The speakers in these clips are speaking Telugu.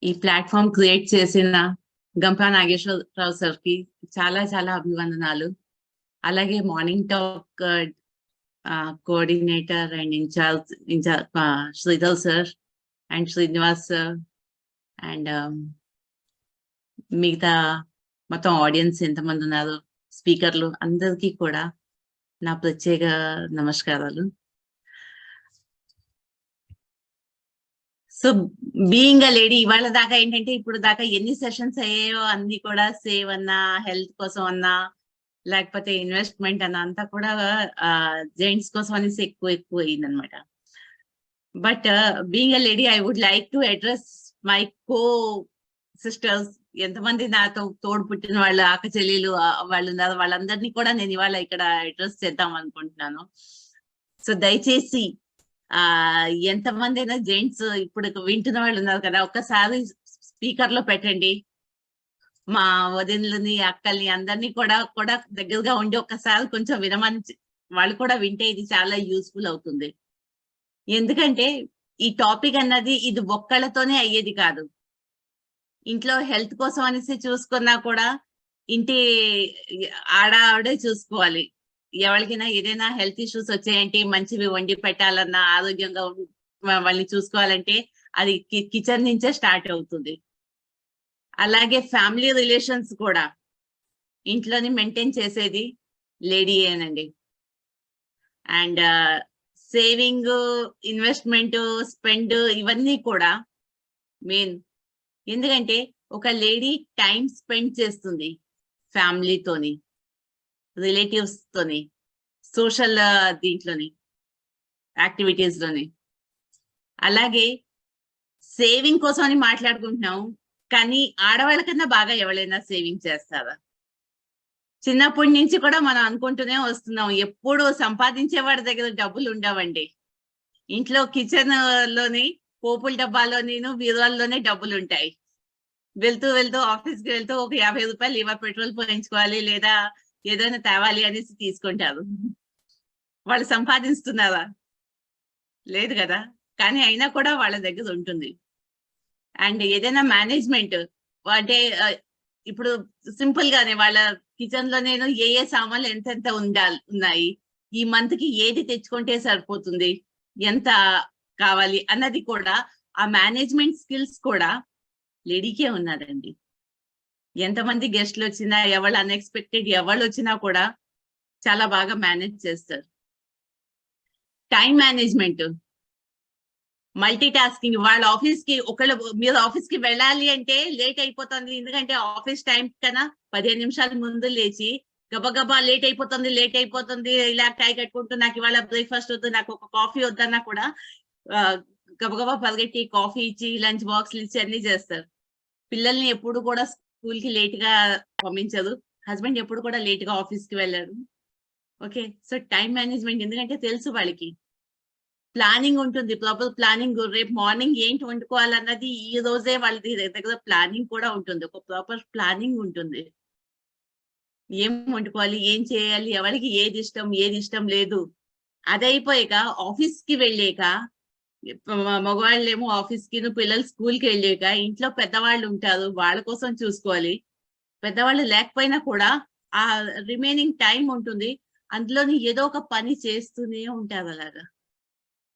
ఈ ప్లాట్ఫామ్ క్రియేట్ చేసిన గంపా నాగేశ్వరరావు సార్ కి చాలా చాలా అభివందనాలు. అలాగే morning talk coordinator and incharge Sridhar sir and Srinivas sir and మిగతా మొత్తం ఆడియన్స్ ఎంతమంది ఉన్నారు, స్పీకర్లు అందరికీ కూడా నా ప్రత్యేక నమస్కారాలు. సో బీయింగ్ అ లేడీ, ఇవాళ దాకా ఏంటంటే ఇప్పుడు దాకా ఎన్ని సెషన్స్ అయ్యాయో అన్ని కూడా సేవ్ అన్నా, హెల్త్ కోసం అన్నా, లేకపోతే ఇన్వెస్ట్మెంట్ అన్నా అంతా కూడా జెంట్స్ కోసం అనేసి ఎక్కువ అయింది అనమాట. But being a lady I would like to address my co sisters. ఎంతమంది నాతో తోడు పుట్టిన వాళ్ళు, ఆక చెల్లెలు వాళ్ళు ఉన్నారు, వాళ్ళందరినీ కూడా నేను ఇవాళ ఇక్కడ అడ్రస్ చేద్దాం అనుకుంటున్నాను. సో దయచేసి ఎంతమంది అయినా జెంట్స్ ఇప్పుడు వింటున్న వాళ్ళు ఉన్నారు కదా, ఒక్కసారి స్పీకర్ లో పెట్టండి. మా వదినలని, అక్కల్ని అందరినీ కూడా దగ్గరగా ఉండి ఒక్కసారి కొంచెం వినమని వాళ్ళు కూడా వింటే ఇది చాలా యూస్ఫుల్ అవుతుంది. ఎందుకంటే ఈ టాపిక్ అన్నది ఇది ఒక్కళ్ళతోనే అయ్యేది కాదు. ఇంట్లో హెల్త్ కోసం అనేసి చూసుకున్నా కూడా ఇంటి ఆడే చూసుకోవాలి. ఎవరికైనా ఏదైనా హెల్త్ ఇష్యూస్ వచ్చాయంటే మంచివి వండి పెట్టాలన్నా, ఆరోగ్యంగా వాళ్ళని చూసుకోవాలంటే అది కిచెన్ నుంచే స్టార్ట్ అవుతుంది. అలాగే ఫ్యామిలీ రిలేషన్స్ కూడా ఇంట్లోని మెయింటైన్ చేసేది లేడీయేనండి. అండ్ సేవింగ్, ఇన్వెస్ట్మెంట్, స్పెండ్ ఇవన్నీ కూడా మెయిన్. ఎందుకంటే ఒక లేడీ టైం స్పెండ్ చేస్తుంది ఫ్యామిలీతోని, రిలేటివ్స్ తోని, సోషల్ దీంట్లోని, యాక్టివిటీస్ లోని. అలాగే సేవింగ్ కోసం అని మాట్లాడుకుంటున్నాం, కానీ ఆడవాళ్ళ కన్నా బాగా ఎవరైనా సేవింగ్ చేస్తారా? చిన్నప్పటి నుంచి కూడా మనం అనుకుంటూనే వస్తున్నాం, ఎప్పుడు సంపాదించే వాడి దగ్గర డబ్బులు ఉండవండి. ఇంట్లో కిచెన్ లోని పోపుల డబ్బాలోని, బీరువాల్లోనే డబ్బులు ఉంటాయి. వెళ్తూ ఆఫీస్కి వెళ్తూ ఒక 50 రూపాయలు ఇవా పెట్రోల్ పోయించుకోవాలి, లేదా ఏదైనా తేవాలి అనేసి తీసుకుంటారు. వాళ్ళు సంపాదిస్తున్నారా? లేదు కదా. కానీ అయినా కూడా వాళ్ళ దగ్గర ఉంటుంది. అండ్ ఏదైనా మేనేజ్మెంట్ అంటే ఇప్పుడు సింపుల్ గానే వాళ్ళ కిచెన్ లో నేను ఏ సామాన్లు ఎంతెంత ఉన్నాయి, ఈ మంత్ కి ఏది తెచ్చుకుంటే సరిపోతుంది, ఎంత కావాలి అన్నది కూడా, ఆ మేనేజ్మెంట్ స్కిల్స్ కూడా లేడీకే ఉన్నదండి. ఎంతమంది గెస్ట్లు వచ్చినా, ఎవరు అన్ఎక్స్పెక్టెడ్ ఎవరు వచ్చినా కూడా చాలా బాగా మేనేజ్ చేస్తారు. Time management, multi tasking. వాళ్ళ ఆఫీస్ కి మీరు ఆఫీస్ కి వెళ్ళాలి అంటే లేట్ అయిపోతుంది, ఎందుకంటే ఆఫీస్ టైం కన్నా 15 నిమిషాల ముందు లేచి గబగబా లేట్ అయిపోతుంది ఇలా టై కట్టుకుంటూ, నాకు ఇవాళ బ్రేక్ఫాస్ట్ వద్దు, నాకు ఒక కాఫీ వద్దన్నా కూడా గబగబా పరిగెట్టి కాఫీ ఇచ్చి, లంచ్ బాక్స్లు ఇచ్చి అన్ని చేస్తారు. పిల్లల్ని ఎప్పుడు కూడా స్కూల్ కి లేట్ గా పంపించదు. హస్బెండ్ ఎప్పుడు కూడా లేట్ గా ఆఫీస్ కి వెళ్ళారు. ఓకే, సో టైం మేనేజ్మెంట్, ఎందుకంటే తెలుసు వాళ్ళకి. ప్లానింగ్ ఉంటుంది, ప్రాపర్ ప్లానింగ్. రేపు మార్నింగ్ ఏంటి వండుకోవాలన్నది ఈ రోజే వాళ్ళ దగ్గర ప్లానింగ్ కూడా ఉంటుంది. ఒక ప్రాపర్ ప్లానింగ్ ఉంటుంది. ఏం వండుకోవాలి, ఏం చేయాలి, ఎవరికి ఏది ఇష్టం లేదు. అది అయిపోయాక ఆఫీస్ కి వెళ్ళాక, మగవాళ్ళేమో ఆఫీస్ కి, పిల్లలు స్కూల్ కి వెళ్ళాక ఇంట్లో పెద్దవాళ్ళు ఉంటారు, వాళ్ళ కోసం చూసుకోవాలి. పెద్దవాళ్ళు లేకపోయినా కూడా ఆ రిమైనింగ్ టైం ఉంటుంది, అందులోని ఏదో ఒక పని చేస్తూనే ఉంటారు అలాగా.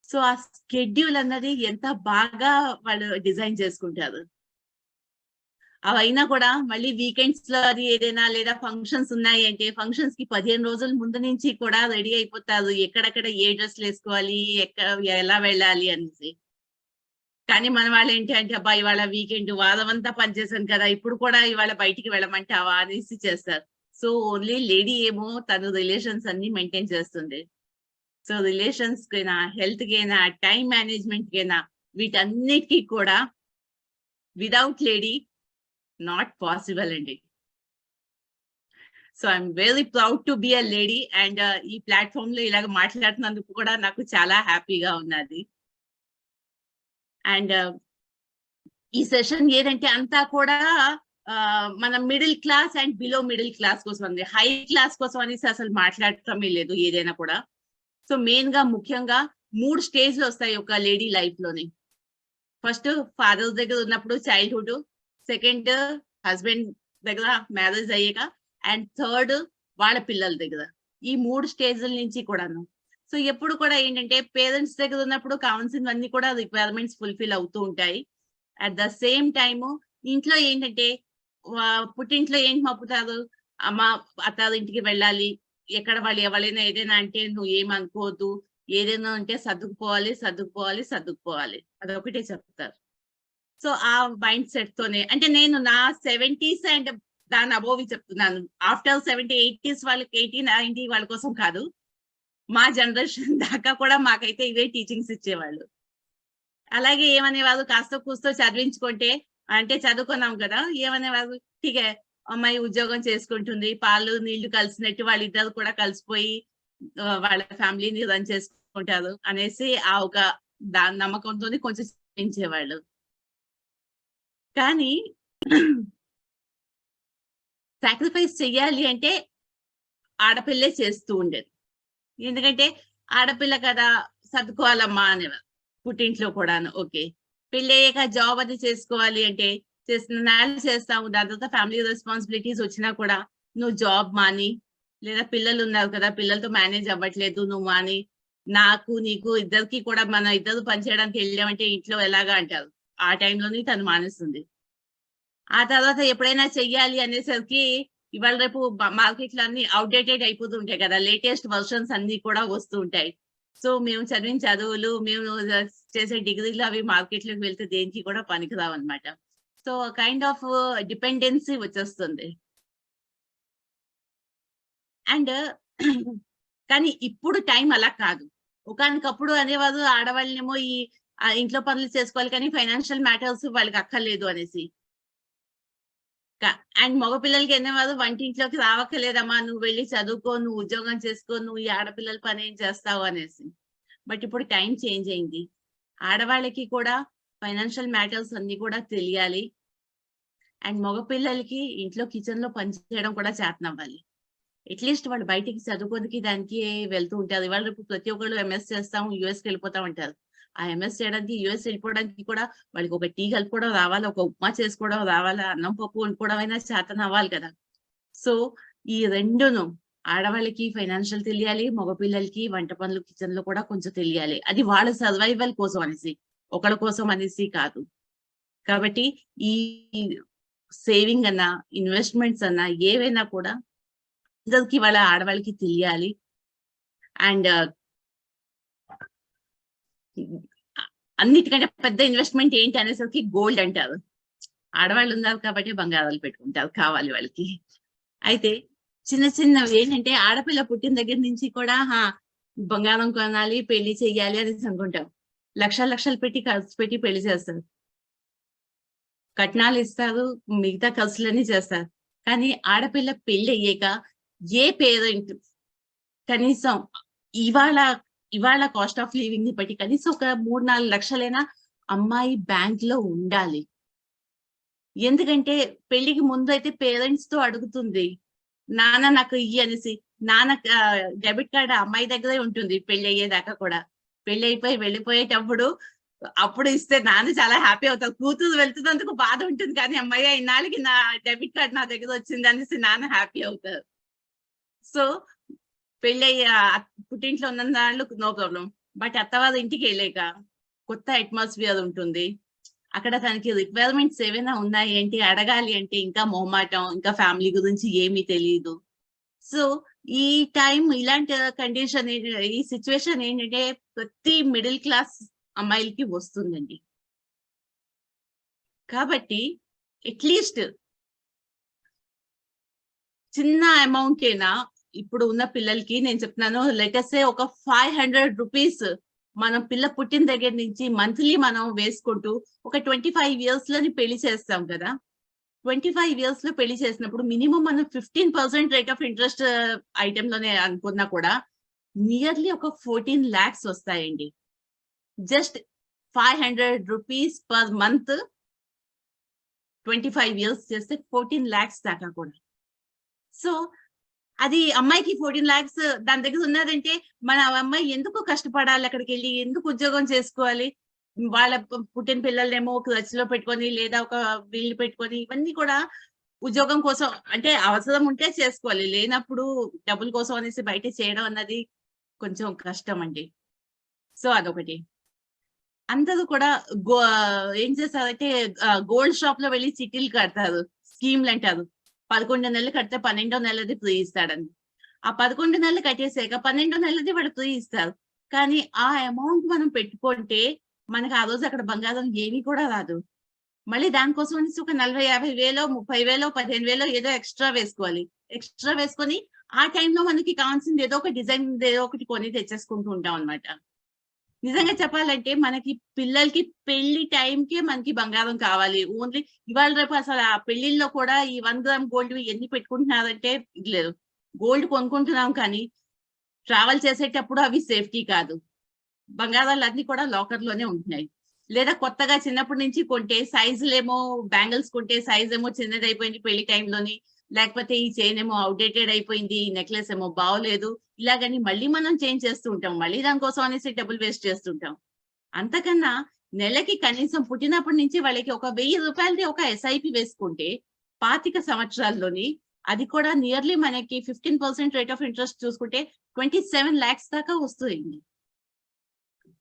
సో ఆ షెడ్యూల్ అన్నది ఎంత బాగా వాళ్ళు డిజైన్ చేసుకుంటారు. అవైనా కూడా మళ్ళీ వీకెండ్స్ లో అది ఏదైనా, లేదా ఫంక్షన్స్ ఉన్నాయి అంటే ఫంక్షన్స్ కి 15 రోజుల ముందు నుంచి కూడా రెడీ అయిపోతారు, ఎక్కడెక్కడ ఏ డ్రెస్లు వేసుకోవాలి, ఎలా వెళ్ళాలి అనేసి. కానీ మన వాళ్ళు ఏంటి అంటే, అబ్బా ఇవాళ వీకెండ్, వారం అంతా పనిచేసాను కదా, ఇప్పుడు కూడా ఇవాళ బయటికి వెళ్ళమంటావా అనేసి చేస్తారు. సో ఓన్లీ లేడీ ఏమో తను రిలేషన్స్ అన్ని మెయింటైన్ చేస్తుంది. సో రిలేషన్స్ కైనా, హెల్త్ కైనా, టైం మేనేజ్మెంట్ కైనా, వీటన్నిటికీ కూడా వితౌట్ లేడీ నాట్ పాసిబుల్ అండి. So I'm very proud to be a lady. And ఈ ప్లాట్ఫామ్ లో ఇలాగ మాట్లాడుతున్నందుకు కూడా నాకు చాలా హ్యాపీగా ఉన్నది. అండ్ ఈ సెషన్ ఏదంటే అంతా కూడా మన middle class and below middle class కోసం ఉంది. హై క్లాస్ కోసం అనేసి అసలు మాట్లాడటమే లేదు ఏదైనా కూడా. సో మెయిన్ గా ముఖ్యంగా 3 స్టేజ్లు వస్తాయి ఒక లేడీ లైఫ్ లోని. ఫస్ట్ ఫాదర్ దగ్గర ఉన్నప్పుడు చైల్డ్‌హుడ్, సెకండ్ హస్బెండ్ దగ్గర మ్యారేజ్ అయ్యాక, అండ్ థర్డ్ వాళ్ళ పిల్లల దగ్గర. ఈ 3 స్టేజ్‌ల నుంచి కూడాను. సో, ఎప్పుడు కూడా ఏంటంటే పేరెంట్స్ దగ్గర ఉన్నప్పుడు కావాల్సినవన్నీ కూడా రిక్వైర్మెంట్స్ ఫుల్‌ఫిల్ అవుతూ ఉంటాయి. అట్ ద సేమ్ టైము ఇంట్లో ఏంటంటే పుట్టింట్లో ఏంటి మప్పుతారు? అమ్మ అత్తారింటికి వెళ్ళాలి. ఎక్కడ వాళ్ళు ఎవరైనా ఏదైనా అంటే నువ్వేమనుకోవద్దు. ఏదైనా ఉంటే సర్దుకుపోవాలి, సర్దుకుపోవాలి, సర్దుకుపోవాలి. అదొకటే చెప్తారు. సో, ఆ మైండ్ సెట్‌తోనే అంటే నేను నా 70స్ అండ్ దాని అబోవ్ చెప్తున్నాను. ఆఫ్టర్ 70, 80స్ వాళ్ళకి 80, 90 వాళ్ళ కోసం కాదు. మా జనరేషన్ దాకా కూడా మాకైతే ఇవే టీచింగ్స్ ఇచ్చేవాళ్ళు. అలాగే ఏమనేవారు కాస్తో కూస్తో చదివించుకుంటే అంటే చదువుకున్నాం కదా! ఏమనేవారు ఠీకే అమ్మాయి ఉద్యోగం చేసుకుంటుంది. పాలు, నీళ్లు కలిసినట్టు వాళ్ళిద్దరు కూడా కలిసిపోయి వాళ్ళ ఫ్యామిలీని రన్ చేసుకుంటారు అనేసి ఆ ఒక దాని నమ్మకంతోని కొంచెం చదివించేవాళ్ళు. కానీ సాక్రిఫైస్ చెయ్యాలి అంటే ఆడపిల్లే చేస్తూ ఉండేది. ఎందుకంటే ఆడపిల్ల కదా! సర్దుకోవాలమ్మా అనేవారు. పుట్టింట్లో కూడాను. ఓకే. పెళ్ళయ్యాక జాబ్ అది చేసుకోవాలి అంటే చేస్తున్నాళ్ళు చేస్తాము. దాని తర్వాత ఫ్యామిలీ రెస్పాన్సిబిలిటీస్ వచ్చినా కూడా నువ్వు జాబ్ మాని, లేదా పిల్లలున్నారు కదా! పిల్లలతో మేనేజ్ అవ్వట్లేదు నువ్వు మాని, నాకు నీకు ఇద్దరికీ కూడా మనం ఇద్దరు పని చేయడానికి ఎళ్ళామంటే ఇంట్లో ఎలాగా అంటారు. ఆ టైంలోని తను మానేస్తుంది. ఆ తర్వాత ఎప్పుడైనా చెయ్యాలి అనేసరికి ఇవాళ రేపు మార్కెట్‌లో అన్నీ ఔట్‌డేటెడ్ అయిపోతూ ఉంటాయి కదా! లేటెస్ట్ వెర్షన్స్ అన్నీ కూడా వస్తూ ఉంటాయి. సో, మేము చదివిన చదువులు, మేము చేసే డిగ్రీలు అవి మార్కెట్‌లోకి వెళ్తే దేనికి కూడా పనికిరావన్నమాట. సో, కైండ్ ఆఫ్ డిపెండెన్సీ వచ్చేస్తుంది. అండ్ కానీ ఇప్పుడు టైం అలా కాదు. ఒకానొకప్పుడు అనేవారు ఆడవాళ్ళనేమో ఈ ఇంట్లో పనులు చేసుకోవాలి కానీ ఫైనాన్షియల్ మ్యాటర్స్ వాళ్ళకి అక్కర్లేదు అనేసి. క అండ్ మగ పిల్లలకి అనేవారు వంటింట్లోకి రావక్కర్లేదమ్మా. నువ్వు వెళ్లి చదువుకో, నువ్వు ఉద్యోగం చేసుకో, నువ్వు ఈ ఆడపిల్లల పనేం చేస్తావు అనేసి. బట్ ఇప్పుడు టైం చేంజ్ అయింది. ఆడవాళ్ళకి కూడా ఫైనాన్షియల్ మ్యాటర్స్ అన్నీ కూడా తెలియాలి. అండ్ మగ పిల్లలకి ఇంట్లో కిచెన్‌లో పని చేయడం కూడా చేతనవ్వాలి. అట్‌లీస్ట్ వాళ్ళు బయటికి చదువుకోనికి దానికి వెళ్తూ ఉంటారు. ఇవాళ రేపు ప్రతి ఒక్కళ్ళు ఎంఎస్ చేస్తాం, యూఎస్‌కెళ్ళిపోతాం అంటారు. ఆ ఎంఎస్ చేయడానికి యూఎస్ ఎళ్ళిపోవడానికి కూడా వాళ్ళకి ఒక టీ కలుపుకోవడం రావాలి, ఒక ఉప్మా చేసుకోవడం రావాలా, అన్నం పప్పు వండుకోవడం అయినా చేతనవ్వాలి కదా! సో, ఈ రెండును ఆడవాళ్ళకి ఫైనాన్షియల్ తెలియాలి, మగపిల్లలకి వంట పనులు కిచెన్‌లో కూడా కొంచెం తెలియాలి. అది వాళ్ళ సర్వైవల్ కోసం అనేసి, ఒకళ్ళ కోసం అనేసి కాదు. కాబట్టి ఈ సేవింగ్ అన్నా, ఇన్వెస్ట్‌మెంట్స్ అన్నా ఏవైనా కూడా ఇద్దరికీ వాళ్ళ ఆడవాళ్ళకి తెలియాలి. అండ్ అన్నిటికంటే పెద్ద ఇన్వెస్ట్‌మెంట్ ఏంటి అనేసరికి గోల్డ్ అంటారు. ఆడవాళ్ళున్నారు కాబట్టి బంగారాలు పెట్టుకుంటారు కావాలి వాళ్ళకి. అయితే చిన్న చిన్నవి ఏంటంటే ఆడపిల్ల పుట్టిన దగ్గర నుంచి కూడా బంగారం కొనాలి, పెళ్లి చెయ్యాలి అనేసి అనుకుంటాం. లక్షలు లక్షలు పెట్టి ఖర్చు పెట్టి పెళ్లి చేస్తారు. కట్నాలిస్తారు, మిగతా ఖర్చులన్నీ చేస్తారు. కానీ ఆడపిల్ల పెళ్లయ్యాక ఏ పేరెంట్ కనీసం ఇవాళ, ఇవాళ కాస్ట్ ఆఫ్ లివింగ్‌ని బట్టి కనీసం ఒక 3, 4 లక్షలైనా అమ్మాయి బ్యాంక్‌లో ఉండాలి. ఎందుకంటే పెళ్ళికి ముందయితే పేరెంట్స్‌తో అడుగుతుంది. నాన్న నాకు ఇయ్యి అనేసి. నాన్న డెబిట్ కార్డ్ ఆ అమ్మాయి దగ్గరే ఉంటుంది పెళ్లయ్యేదాకా కూడా. పెళ్లయిపోయి వెళ్ళిపోయేటప్పుడు అప్పుడు ఇస్తే నాన్న చాలా హ్యాపీ అవుతారు. కూతురు వెళ్తున్నందుకు బాధ ఉంటుంది కానీ, హమ్మయ్య! ఇన్నాళ్ళకి నా డెబిట్ కార్డ్ నా దగ్గరొచ్చిందనేసి నాన్న హ్యాపీ అవుతారు. సో, పెళ్లయ్యి పుట్టింట్లో ఉన్నన్నాళ్ళు నో ప్రాబ్లమ్. బట్ అత్తవారి ఇంటికెళ్ళాక కొత్త అట్మాస్ఫియర్ ఉంటుంది. అక్కడ తనకి రిక్వైర్మెంట్స్ ఏవైనా ఉన్నాయి ఏంటి అడగాలి అంటే ఇంకా మొహమాటం, ఇంకా ఫ్యామిలీ గురించి ఏమీ తెలీదు. సో, ఈ ఇలాంటి కండిషన్ ఈ సిట్యుయేషన్ ఏంటంటే ప్రతి మిడిల్ క్లాస్ అమ్మాయిలకి వస్తుందండి. కాబట్టి అట్‌లీస్ట్ చిన్న అమౌంటేనా ఇప్పుడు ఉన్న పిల్లలకి నేను చెప్తున్నాను లెట్ అస్ సే ఒక ₹500 మనం పిల్ల పుట్టిన దగ్గర నుంచి మంత్లీ మనం వేసుకుంటూ ఒక 25 ఇయర్స్‌లోని పెళ్లి చేస్తాం కదా! 25 ఇయర్స్‌లో పెళ్లి చేసినప్పుడు మినిమమ్ మనం 15% రేట్ ఆఫ్ ఇంట్రెస్ట్ ఐటెమ్‌లోనే అనుకున్నా కూడా నియర్లీ ఒక 14,00,000 వస్తాయండి. జస్ట్ ₹500 పర్ మంత్ 25 ఇయర్స్ చేస్తే 14,00,000 దాకా కూడా. సో, అది అమ్మాయికి 14,00,000 దాని దగ్గర ఉన్నదంటే, మన అమ్మాయి ఎందుకు కష్టపడాలి అక్కడికెళ్ళి? ఎందుకు ఉద్యోగం చేసుకోవాలి? వాళ్ళ పుట్టిన పిల్లలనేమో క్రచ్‌లో పెట్టుకొని లేదా ఒక వీళ్ళు పెట్టుకొని ఇవన్నీ కూడా ఉద్యోగం కోసం అంటే అవసరం ఉంటే చేసుకోవాలి. లేనప్పుడు డబ్బుల కోసం అనేసి బయట చేయడం అన్నది కొంచెం కష్టమండి. సో, అదొకటి. అందరూ కూడా గో ఏం చేస్తారంటే గోల్డ్ షాప్‌లో వెళ్లి చిట్టీలు కడతారు. స్కీమ్‌లంటారు. 11 నెలలు కడితే 12 నెలది ఫ్రీ ఇస్తాడని. ఆ 11 నెలలు కట్టేసాక 12 నెలది వాడు ఫ్రీ ఇస్తారు. కానీ ఆ అమౌంట్ మనం పెట్టుకుంటే మనకు ఆ రోజు అక్కడ బంగారం ఏమీ కూడా రాదు. మళ్ళీ దానికోసం అనేసి ఒక 40, 50,000, 30,000, 15,000 ఏదో ఎక్స్‌ట్రా వేసుకోవాలి. ఎక్స్‌ట్రా వేసుకొని ఆ టైంలో మనకి కావాల్సింది ఏదో ఒక డిజైన్ ఏదో ఒకటి కొని తెచ్చేసుకుంటూ ఉంటాం అన్నమాట. నిజంగా చెప్పాలంటే మనకి పిల్లలకి పెళ్లి టైంకే మనకి బంగారం కావాలి. ఓన్లీ ఇవాళ రేపు అసలు ఆ పెళ్ళిల్లో కూడా ఈ 1 గ్రామ్ గోల్డ్‌వి ఎన్ని పెట్టుకుంటున్నారంటే లేదు. గోల్డ్ కొనుక్కుంటున్నాం కానీ ట్రావెల్ చేసేటప్పుడు అవి సేఫ్టీ కాదు. బంగారాలన్నీ కూడా లాకర్‌లోనే ఉంటున్నాయి. లేదా కొత్తగా చిన్నప్పటి నుంచి కొంటే సైజులేమో బ్యాంగిల్స్ కొంటే సైజేమో చిన్నదయిపోయింది పెళ్లి టైంలోని. లేకపోతే ఈ చైన్ ఏమో ఔట్‌డేటెడ్ అయిపోయింది. ఈ నెక్లెస్ ఏమో బాగోలేదు. ఇలాగని మళ్ళీ మనం చేంజ్ చేస్తూ ఉంటాం. మళ్ళీ దాని కోసం అనేసి డబ్బులు వేస్ట్ చేస్తుంటాం. అంతకన్నా నెలకి కనీసం పుట్టినప్పటి నుంచి వాళ్ళకి ఒక రూ. 1000ది ఒక ఎస్ఐపి వేసుకుంటే 25 సంవత్సరాల్లోని అది కూడా నియర్లీ మనకి 15% రేట్ ఆఫ్ ఇంట్రెస్ట్ చూసుకుంటే 27,00,000 దాకా వస్తుంది.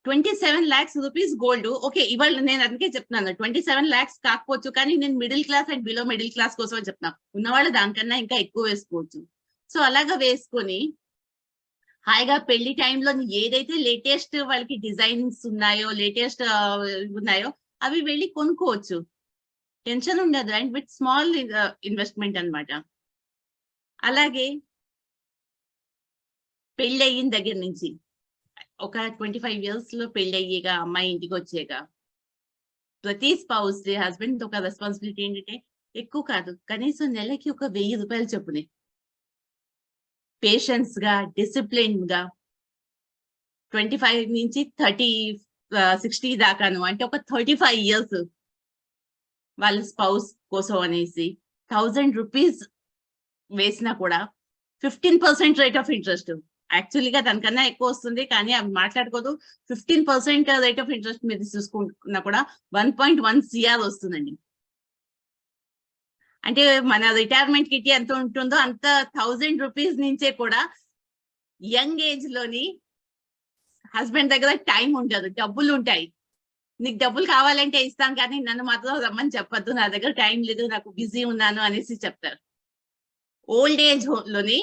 27,00,000 రూపీస్ గోల్డ్. ఓకే. ఇవాళ నేను అందుకే చెప్తున్నాను. 27,00,000 కాకపోవచ్చు. కానీ నేను middle class and below middle class కోసమే చెప్తున్నా. ఉన్నవాళ్ళు దానికన్నా ఇంకా ఎక్కువ వేసుకోవచ్చు. సో, అలాగా వేసుకొని హాయిగా పెళ్లి టైంలో ఏదైతే లేటెస్ట్ వాళ్ళకి డిజైన్స్ ఉన్నాయో, లేటెస్ట్ ఉన్నాయో అవి వెళ్లి కొనుక్కోవచ్చు. టెన్షన్ ఉండదు. అండ్ విత్ స్మాల్ ఇన్వెస్ట్‌మెంట్ అన్నమాట. అలాగే పెళ్లయిన దగ్గర నుంచి ఒక 25 ఇయర్స్‌లో పెళ్లయ్యేగా అమ్మాయి ఇంటికొచ్చాక ప్రతి స్పౌస్‌ది హస్బెండ్ ఒక రెస్పాన్సిబిలిటీ ఏంటంటే ఎక్కువ కాదు. కనీసం నెలకి ఒక రూ. 1000 చొప్పునే. పేషెన్స్‌గా, డిసిప్లిన్డ్‌గా 25 నుంచి 60 దాకాను అంటే ఒక 35 ఇయర్స్ వాళ్ళ స్పౌస్ కోసం అనేసి రూ. 1000 వేసినా కూడా 15% రేట్ ఆఫ్ ఇంట్రెస్ట్. యాక్చువల్‌గా దానికన్నా ఎక్కువొస్తుంది. కానీ అవి మాట్లాడుకోదు. 15% రేట్ ఆఫ్ ఇంట్రెస్ట్ మీద చూసుకున్నా కూడా 1.1 సీఆర్ వస్తుందండి. అంటే మన రిటైర్మెంట్ కిట్ ఎంత ఉంటుందో అంత రూ. 1000 నుంచే కూడా యంగ్ ఏజ్‌లోని హస్బెండ్ దగ్గర టైం ఉండదు. డబ్బులుంటాయి. నీకు డబ్బులు కావాలంటే ఇస్తాను కానీ నన్ను మాత్రం రమ్మని చెప్పొద్దు. నా దగ్గర టైం లేదు. నాకు బిజీ ఉన్నాను అనేసి చెప్తారు. ఓల్డ్ ఏజ్‌లోని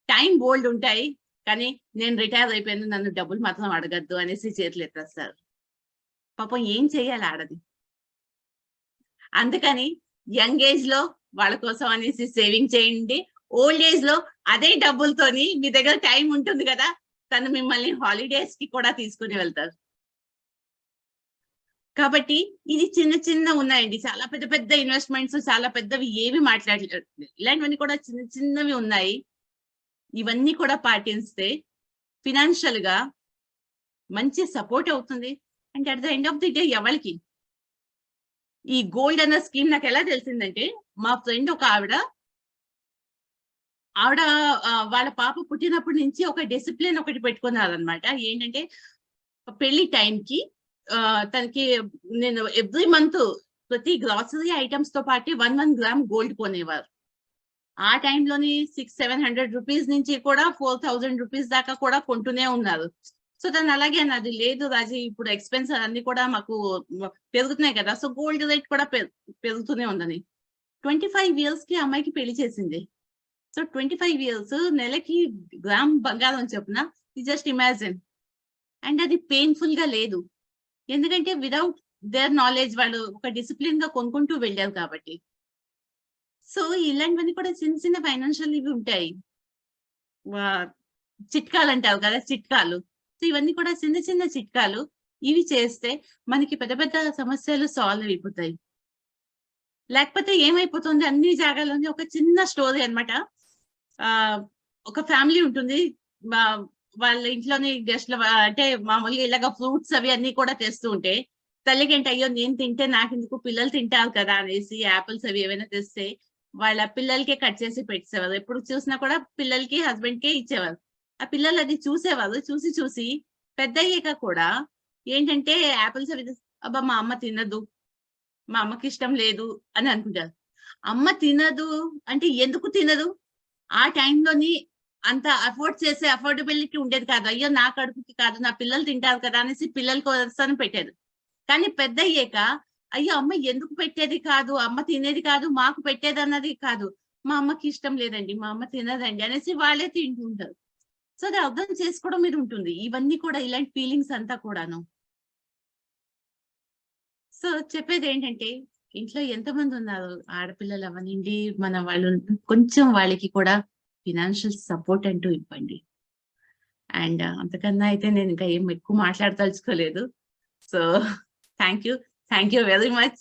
టైం బోలెడుంటాయి. కానీ నేను రిటైర్ అయిపోయాను. నన్ను డబ్బులు మాత్రం అడగొద్దు అనేసి చేతులెత్తేస్తారు. పాపం ఏం చేయాలి ఆడది? అందుకని యంగ్ ఏజ్‌లో వాళ్ళ కోసం అనేసి సేవింగ్ చేయండి. ఓల్డ్ ఏజ్‌లో అదే డబ్బులతోని మీ దగ్గర టైం ఉంటుంది గదా! తను మిమ్మల్ని హాలిడేస్‌కి కూడా తీసుకొని వెళ్తారు. కాబట్టి ఇది చిన్న చిన్నవున్నాయండి. చాలా పెద్ద పెద్ద ఇన్వెస్ట్‌మెంట్స్ చాలా పెద్దవి ఏవి మాట్లాడలేదు. ఇలాంటివన్నీ కూడా చిన్న చిన్నవి ఉన్నాయి. ఇవన్నీ కూడా పాటిస్తే ఫినాన్షియల్‌గా మంచి సపోర్ట్ అవుతుంది. And at the end of the day ఎవళ్ళకి ఈ గోల్డ్ అన్న స్కీమ్ నాకెలా తెలిసిందంటే, మా ఫ్రెండ్ ఒక ఆవిడ, ఆవిడ వాళ్ళ పాప పుట్టినప్పటి నుంచి ఒక డిసిప్లిన్ ఒకటి పెట్టుకున్నారనమాట. ఏంటంటే పెళ్లి టైంకి తనకి నేను ఎవ్రీ మంత్ ప్రతి గ్రాసరీ ఐటెమ్స్‌తో పాటు 1 గ్రామ్ గోల్డ్ కొనేవారు. ఆ టైంలోని 600, 700 నుంచి కూడా 4000 రూపీస్ దాకా కూడా కొంటూనే ఉన్నారు. సో, తను అలాగే అన్నది. లేదు రాజీ ఇప్పుడు ఎక్స్‌పెన్స్ అన్నీ కూడా మాకు పెరుగుతున్నాయి కదా! సో, గోల్డ్ రేట్ కూడా పెరుగుతూనే ఉందని. 25 ఇయర్స్‌కి ఆ అమ్మాయికి పెళ్లి చేసింది. సో, 25 ఇయర్స్ నెలకి గ్రామ్ బంగారం చొప్పున జస్ట్ ఇమాజిన్. అండ్ అది పెయిన్‌ఫుల్‌గా లేదు. ఎందుకంటే వితౌట్ దేర్ నాలెడ్జ్ వాళ్ళు ఒక డిసిప్లిన్‌గా కొనుక్కుంటూ వెళ్లారు కాబట్టి. సో, ఇలాంటివన్నీ కూడా చిన్న చిన్న ఫైనాన్షియల్ ఇవి ఉంటాయి. వా చిట్కాలంటారు కదా! చిట్కాలు. సో, ఇవన్నీ కూడా చిన్న చిన్న చిట్కాలు. ఇవి చేస్తే మనకి పెద్ద పెద్ద సమస్యలు సాల్వ్ అయిపోతాయి. లేకపోతే ఏమైపోతుంది అన్ని జాగాలోని ఒక చిన్న స్టోరీ అన్నమాట. ఆహ్, ఒక ఫ్యామిలీ ఉంటుంది. మా వాళ్ళ ఇంట్లోని గెస్ట్‌లు అంటే మామూలుగా ఇలాగ ఫ్రూట్స్ అవి అన్నీ కూడా తెస్తూ ఉంటే, తల్లికేంటి అయ్యో! నేను తింటే నాకెందుకు పిల్లలు తింటారు కదా! అనేసి యాపిల్స్ అవి ఏవైనా తెస్తే వాళ్ళ పిల్లలకే కట్ చేసి పెట్టేసేవారు. ఎప్పుడు చూసినా కూడా పిల్లలకి, హస్బెండ్‌కే ఇచ్చేవారు. ఆ పిల్లలు అది చూసేవారు. చూసి చూసి పెద్దయ్యాక కూడా ఏంటంటే యాపిల్స్ అవి అబ్బా! మా అమ్మ తినదు. మా అమ్మకిష్టం లేదు అని అనుకుంటారు. అమ్మ తినదు అంటే ఎందుకు తినదు? ఆ టైంలోని అంత అఫోర్డ్ చేసే అఫోర్డబిలిటీ ఉండేది కాదు. అయ్యో! నా కడుపుకి కాదు, నా పిల్లలు తింటారు కదా! అనేసి పిల్లల కోసరం పెట్టేది. కానీ పెద్దయ్యాక, అయ్యో! అమ్మ ఎందుకు పెట్టేది కాదు, అమ్మ తినేది కాదు, మాకు పెట్టేదన్నది కాదు. మా అమ్మకి ఇష్టం లేదండి, మా అమ్మ తినదండి అనేసి వాళ్ళే తింటూ ఉంటారు. సో, అది అర్థం చేసుకోవడం మీద ఉంటుంది. ఇవన్నీ కూడా ఇలాంటి ఫీలింగ్స్ అంతా కూడాను. సో, చెప్పేదేంటంటే ఇంట్లో ఎంతమందున్నారు ఆడపిల్లలు అవ్వనియండి, మన వాళ్ళు కొంచెం వాళ్ళకి కూడా ఫినాన్షియల్ సపోర్ట్ అంటూ ఇవ్వండి. అండ్ అంతకన్నా అయితే నేనింకా ఏం ఎక్కువ మాట్లాడదలుచుకోలేదు. So, thank you. Thank you very much.